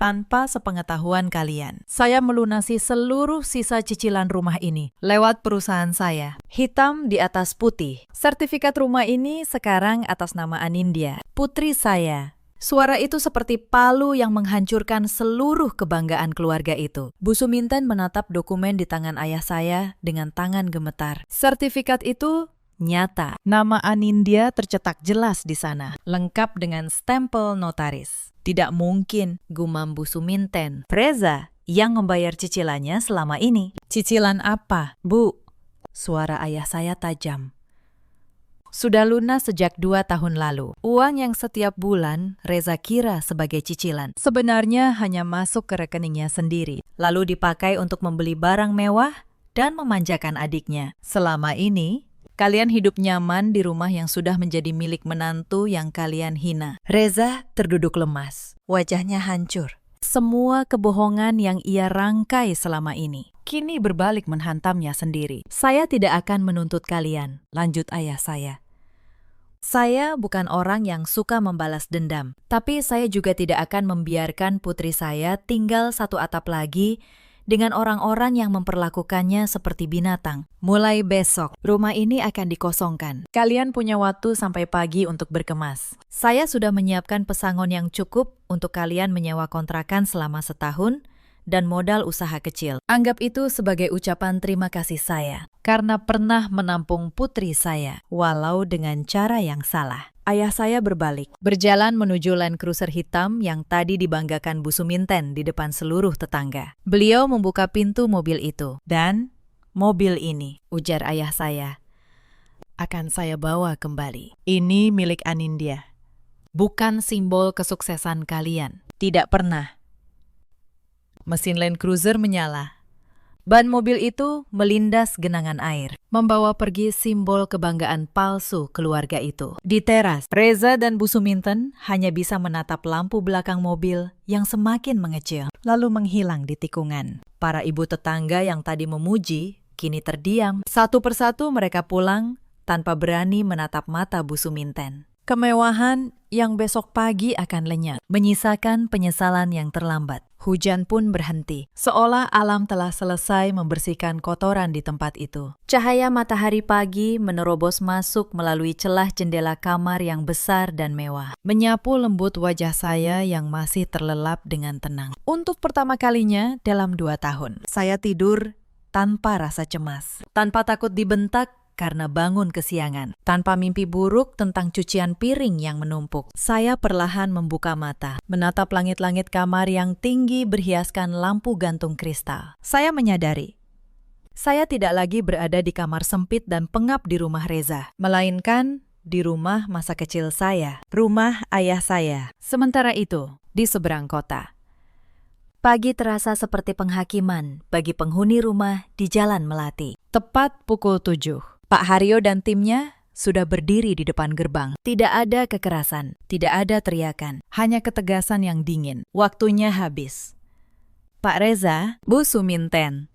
tanpa sepengetahuan kalian. Saya melunasi seluruh sisa cicilan rumah ini lewat perusahaan saya. Hitam di atas putih. Sertifikat rumah ini sekarang atas nama Anindya, putri saya. Suara itu seperti palu yang menghancurkan seluruh kebanggaan keluarga itu. Bu Suminten menatap dokumen di tangan ayah saya dengan tangan gemetar. Sertifikat itu nyata. Nama Anindya tercetak jelas di sana, lengkap dengan stempel notaris. Tidak mungkin, gumam Bu Suminten. Reza yang membayar cicilannya selama ini. Cicilan apa, Bu? Suara ayah saya tajam. Sudah lunas sejak 2 tahun lalu. Uang yang setiap bulan Reza kira sebagai cicilan sebenarnya hanya masuk ke rekeningnya sendiri, lalu dipakai untuk membeli barang mewah dan memanjakan adiknya. Selama ini, kalian hidup nyaman di rumah yang sudah menjadi milik menantu yang kalian hina. Reza terduduk lemas, wajahnya hancur. Semua kebohongan yang ia rangkai selama ini kini berbalik menghantamnya sendiri. Saya tidak akan menuntut kalian, lanjut ayah saya. Saya bukan orang yang suka membalas dendam, tapi saya juga tidak akan membiarkan putri saya tinggal satu atap lagi dengan orang-orang yang memperlakukannya seperti binatang. Mulai besok, rumah ini akan dikosongkan. Kalian punya waktu sampai pagi untuk berkemas. Saya sudah menyiapkan pesangon yang cukup untuk kalian menyewa kontrakan selama setahun dan modal usaha kecil. Anggap itu sebagai ucapan terima kasih saya karena pernah menampung putri saya, walau dengan cara yang salah. Ayah saya berbalik, berjalan menuju Land Cruiser hitam yang tadi dibanggakan Bu Suminten di depan seluruh tetangga. Beliau membuka pintu mobil itu. Dan mobil ini, ujar ayah saya, akan saya bawa kembali. Ini milik Anindya. Bukan simbol kesuksesan kalian. Tidak pernah. Mesin Land Cruiser menyala. Ban mobil itu melindas genangan air, membawa pergi simbol kebanggaan palsu keluarga itu. Di teras, Reza dan Bu Suminten hanya bisa menatap lampu belakang mobil yang semakin mengecil, lalu menghilang di tikungan. Para ibu tetangga yang tadi memuji, kini terdiam. Satu persatu mereka pulang tanpa berani menatap mata Bu Suminten. Kemewahan yang besok pagi akan lenyap, menyisakan penyesalan yang terlambat. Hujan pun berhenti, seolah alam telah selesai membersihkan kotoran di tempat itu. Cahaya matahari pagi menerobos masuk melalui celah jendela kamar yang besar dan mewah, menyapu lembut wajah saya yang masih terlelap dengan tenang. Untuk pertama kalinya dalam 2 tahun, saya tidur tanpa rasa cemas, tanpa takut dibentak karena bangun kesiangan, tanpa mimpi buruk tentang cucian piring yang menumpuk. Saya perlahan membuka mata, menatap langit-langit kamar yang tinggi berhiaskan lampu gantung kristal. Saya menyadari, saya tidak lagi berada di kamar sempit dan pengap di rumah Reza, melainkan di rumah masa kecil saya, rumah ayah saya. Sementara itu, di seberang kota, pagi terasa seperti penghakiman bagi penghuni rumah di Jalan Melati. Tepat pukul 7. Pak Haryo dan timnya sudah berdiri di depan gerbang. Tidak ada kekerasan, tidak ada teriakan, hanya ketegasan yang dingin. Waktunya habis. Pak Reza, Bu Suminten,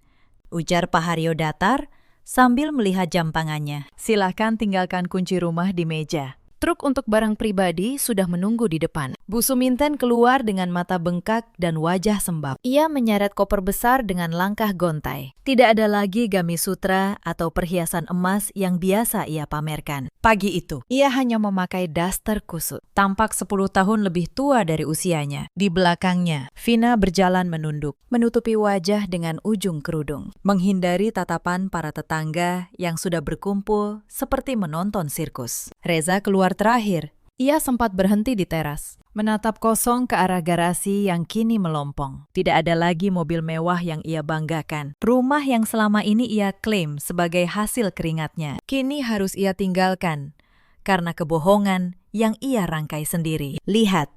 ujar Pak Haryo datar sambil melihat jam tangannya. Silakan tinggalkan kunci rumah di meja. Truk untuk barang pribadi sudah menunggu di depan. Bu Suminten keluar dengan mata bengkak dan wajah sembab. Ia menyeret koper besar dengan langkah gontai. Tidak ada lagi gamis sutra atau perhiasan emas yang biasa ia pamerkan. Pagi itu, ia hanya memakai daster kusut. Tampak 10 tahun lebih tua dari usianya. Di belakangnya, Vina berjalan menunduk, menutupi wajah dengan ujung kerudung, menghindari tatapan para tetangga yang sudah berkumpul seperti menonton sirkus. Reza keluar terakhir. Ia sempat berhenti di teras, menatap kosong ke arah garasi yang kini melompong. Tidak ada lagi mobil mewah yang ia banggakan. Rumah yang selama ini ia klaim sebagai hasil keringatnya, kini harus ia tinggalkan karena kebohongan yang ia rangkai sendiri. Lihat,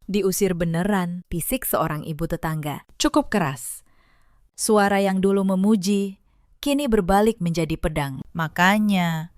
diusir beneran, bisik seorang ibu tetangga. Cukup keras. Suara yang dulu memuji, kini berbalik menjadi pedang. Makanya,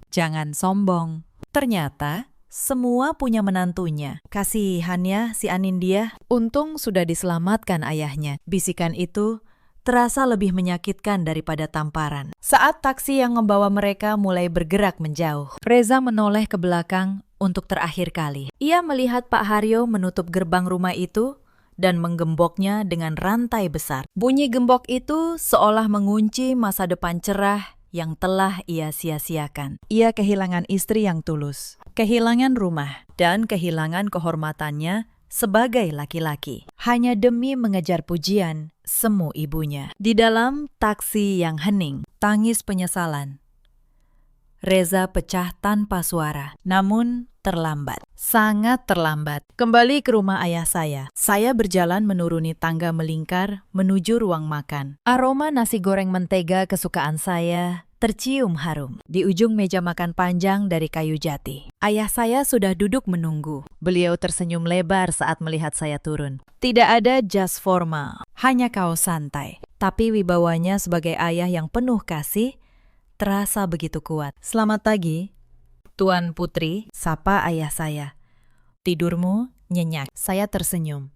jangan sombong. Ternyata, semua punya menantunya. Kasihannya si Anindya, untung sudah diselamatkan ayahnya. Bisikan itu terasa lebih menyakitkan daripada tamparan. Saat taksi yang membawa mereka mulai bergerak menjauh, Reza menoleh ke belakang untuk terakhir kali. Ia melihat Pak Haryo menutup gerbang rumah itu dan menggemboknya dengan rantai besar. Bunyi gembok itu seolah mengunci masa depan cerah yang telah ia sia-siakan. Ia kehilangan istri yang tulus, kehilangan rumah, dan kehilangan kehormatannya sebagai laki-laki, hanya demi mengejar pujian semu ibunya. Di dalam taksi yang hening, tangis penyesalan, Reza pecah tanpa suara, namun terlambat. Sangat terlambat. Kembali ke rumah ayah saya. Saya berjalan menuruni tangga melingkar menuju ruang makan. Aroma nasi goreng mentega kesukaan saya tercium harum. Di ujung meja makan panjang dari kayu jati, ayah saya sudah duduk menunggu. Beliau tersenyum lebar saat melihat saya turun. Tidak ada jas formal, hanya kaos santai. Tapi wibawanya sebagai ayah yang penuh kasih terasa begitu kuat. "Selamat pagi, Tuan Putri," sapa ayah saya. "Tidurmu nyenyak." Saya tersenyum.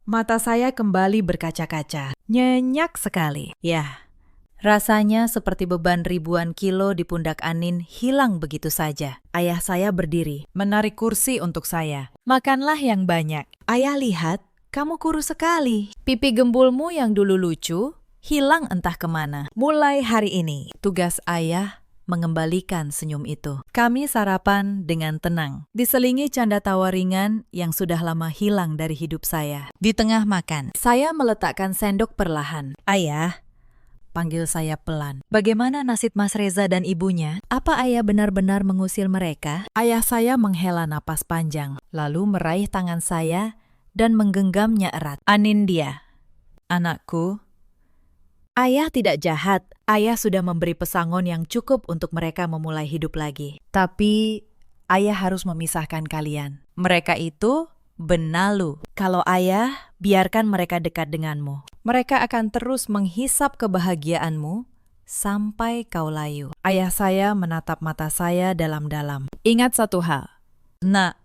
Mata saya kembali berkaca-kaca. Nyenyak sekali. Ya, rasanya seperti beban ribuan kilo di pundak Anin hilang begitu saja. Ayah saya berdiri, menarik kursi untuk saya. "Makanlah yang banyak. Ayah lihat, kamu kurus sekali. Pipi gembulmu yang dulu lucu hilang entah kemana. Mulai hari ini, tugas ayah mengembalikan senyum itu." Kami sarapan dengan tenang, diselingi canda tawa ringan yang sudah lama hilang dari hidup saya. Di tengah makan, saya meletakkan sendok perlahan. "Ayah," panggil saya pelan. "Bagaimana nasib Mas Reza dan ibunya? Apa ayah benar-benar mengusir mereka?" Ayah saya menghela napas panjang, lalu meraih tangan saya dan menggenggamnya erat. "Anindya, anakku, ayah tidak jahat. Ayah sudah memberi pesangon yang cukup untuk mereka memulai hidup lagi. Tapi ayah harus memisahkan kalian. Mereka itu benalu. Kalau ayah biarkan mereka dekat denganmu, mereka akan terus menghisap kebahagiaanmu sampai kau layu." Ayah saya menatap mata saya dalam-dalam. "Ingat satu hal, Nak.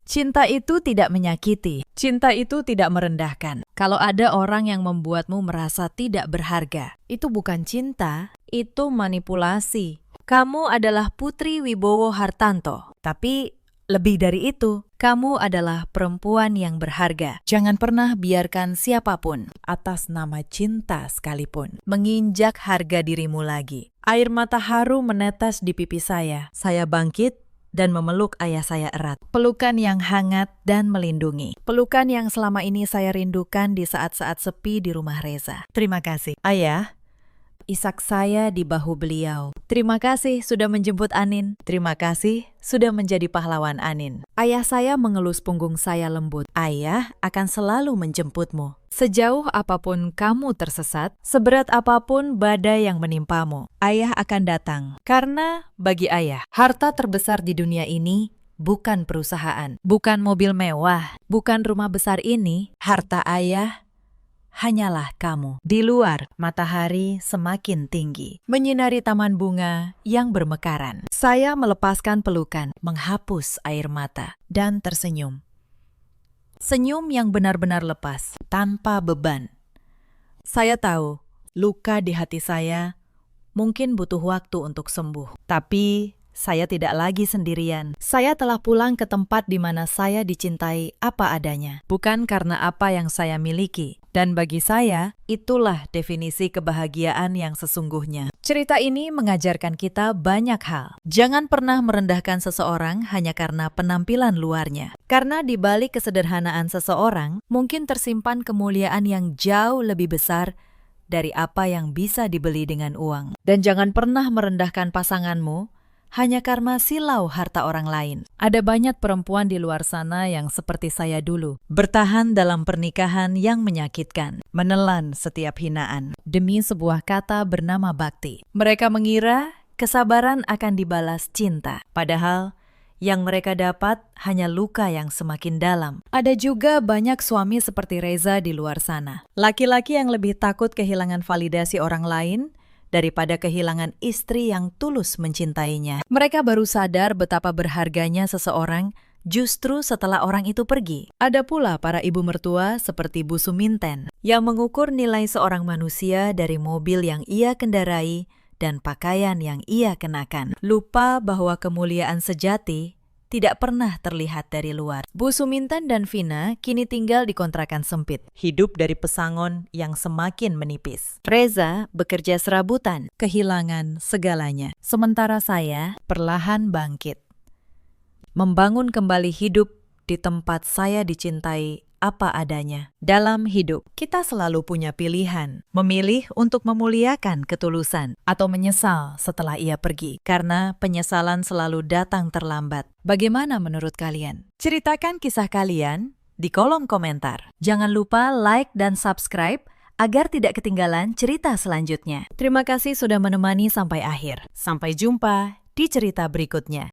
Cinta itu tidak menyakiti. Cinta itu tidak merendahkan. Kalau ada orang yang membuatmu merasa tidak berharga, itu bukan cinta, itu manipulasi. Kamu adalah Putri Wibowo Hartanto. Tapi lebih dari itu, kamu adalah perempuan yang berharga. Jangan pernah biarkan siapapun, atas nama cinta sekalipun, menginjak harga dirimu lagi." Air mata haru menetes di pipi saya. Saya bangkit dan memeluk ayah saya erat. Pelukan yang hangat dan melindungi. Pelukan yang selama ini saya rindukan di saat-saat sepi di rumah Reza. "Terima kasih, Ayah." Isak saya di bahu beliau. "Terima kasih sudah menjemput Anin. Terima kasih sudah menjadi pahlawan Anin." Ayah saya mengelus punggung saya lembut. "Ayah akan selalu menjemputmu. Sejauh apapun kamu tersesat, seberat apapun badai yang menimpamu, ayah akan datang. Karena bagi ayah, harta terbesar di dunia ini bukan perusahaan, bukan mobil mewah, bukan rumah besar ini. Harta ayah hanyalah kamu." Di luar, matahari semakin tinggi, menyinari taman bunga yang bermekaran. Saya melepaskan pelukan, menghapus air mata, dan tersenyum. Senyum yang benar-benar lepas, tanpa beban. Saya tahu, luka di hati saya mungkin butuh waktu untuk sembuh. Tapi saya tidak lagi sendirian. Saya telah pulang ke tempat di mana saya dicintai apa adanya, bukan karena apa yang saya miliki. Dan bagi saya, itulah definisi kebahagiaan yang sesungguhnya. Cerita ini mengajarkan kita banyak hal. Jangan pernah merendahkan seseorang hanya karena penampilan luarnya. Karena di balik kesederhanaan seseorang, mungkin tersimpan kemuliaan yang jauh lebih besar dari apa yang bisa dibeli dengan uang. Dan jangan pernah merendahkan pasanganmu hanya karena silau harta orang lain. Ada banyak perempuan di luar sana yang seperti saya dulu, bertahan dalam pernikahan yang menyakitkan, menelan setiap hinaan, demi sebuah kata bernama bakti. Mereka mengira kesabaran akan dibalas cinta, padahal yang mereka dapat hanya luka yang semakin dalam. Ada juga banyak suami seperti Reza di luar sana. Laki-laki yang lebih takut kehilangan validasi orang lain daripada kehilangan istri yang tulus mencintainya. Mereka baru sadar betapa berharganya seseorang justru setelah orang itu pergi. Ada pula para ibu mertua seperti Bu Suminten yang mengukur nilai seorang manusia dari mobil yang ia kendarai dan pakaian yang ia kenakan. Lupa bahwa kemuliaan sejati tidak pernah terlihat dari luar. Bu Sumintan dan Vina kini tinggal di kontrakan sempit, hidup dari pesangon yang semakin menipis. Reza bekerja serabutan, kehilangan segalanya. Sementara saya perlahan bangkit, membangun kembali hidup di tempat saya dicintai apa adanya. Dalam hidup, kita selalu punya pilihan, memilih untuk memuliakan ketulusan atau menyesal setelah ia pergi, karena penyesalan selalu datang terlambat. Bagaimana menurut kalian? Ceritakan kisah kalian di kolom komentar. Jangan lupa like dan subscribe agar tidak ketinggalan cerita selanjutnya. Terima kasih sudah menemani sampai akhir. Sampai jumpa di cerita berikutnya.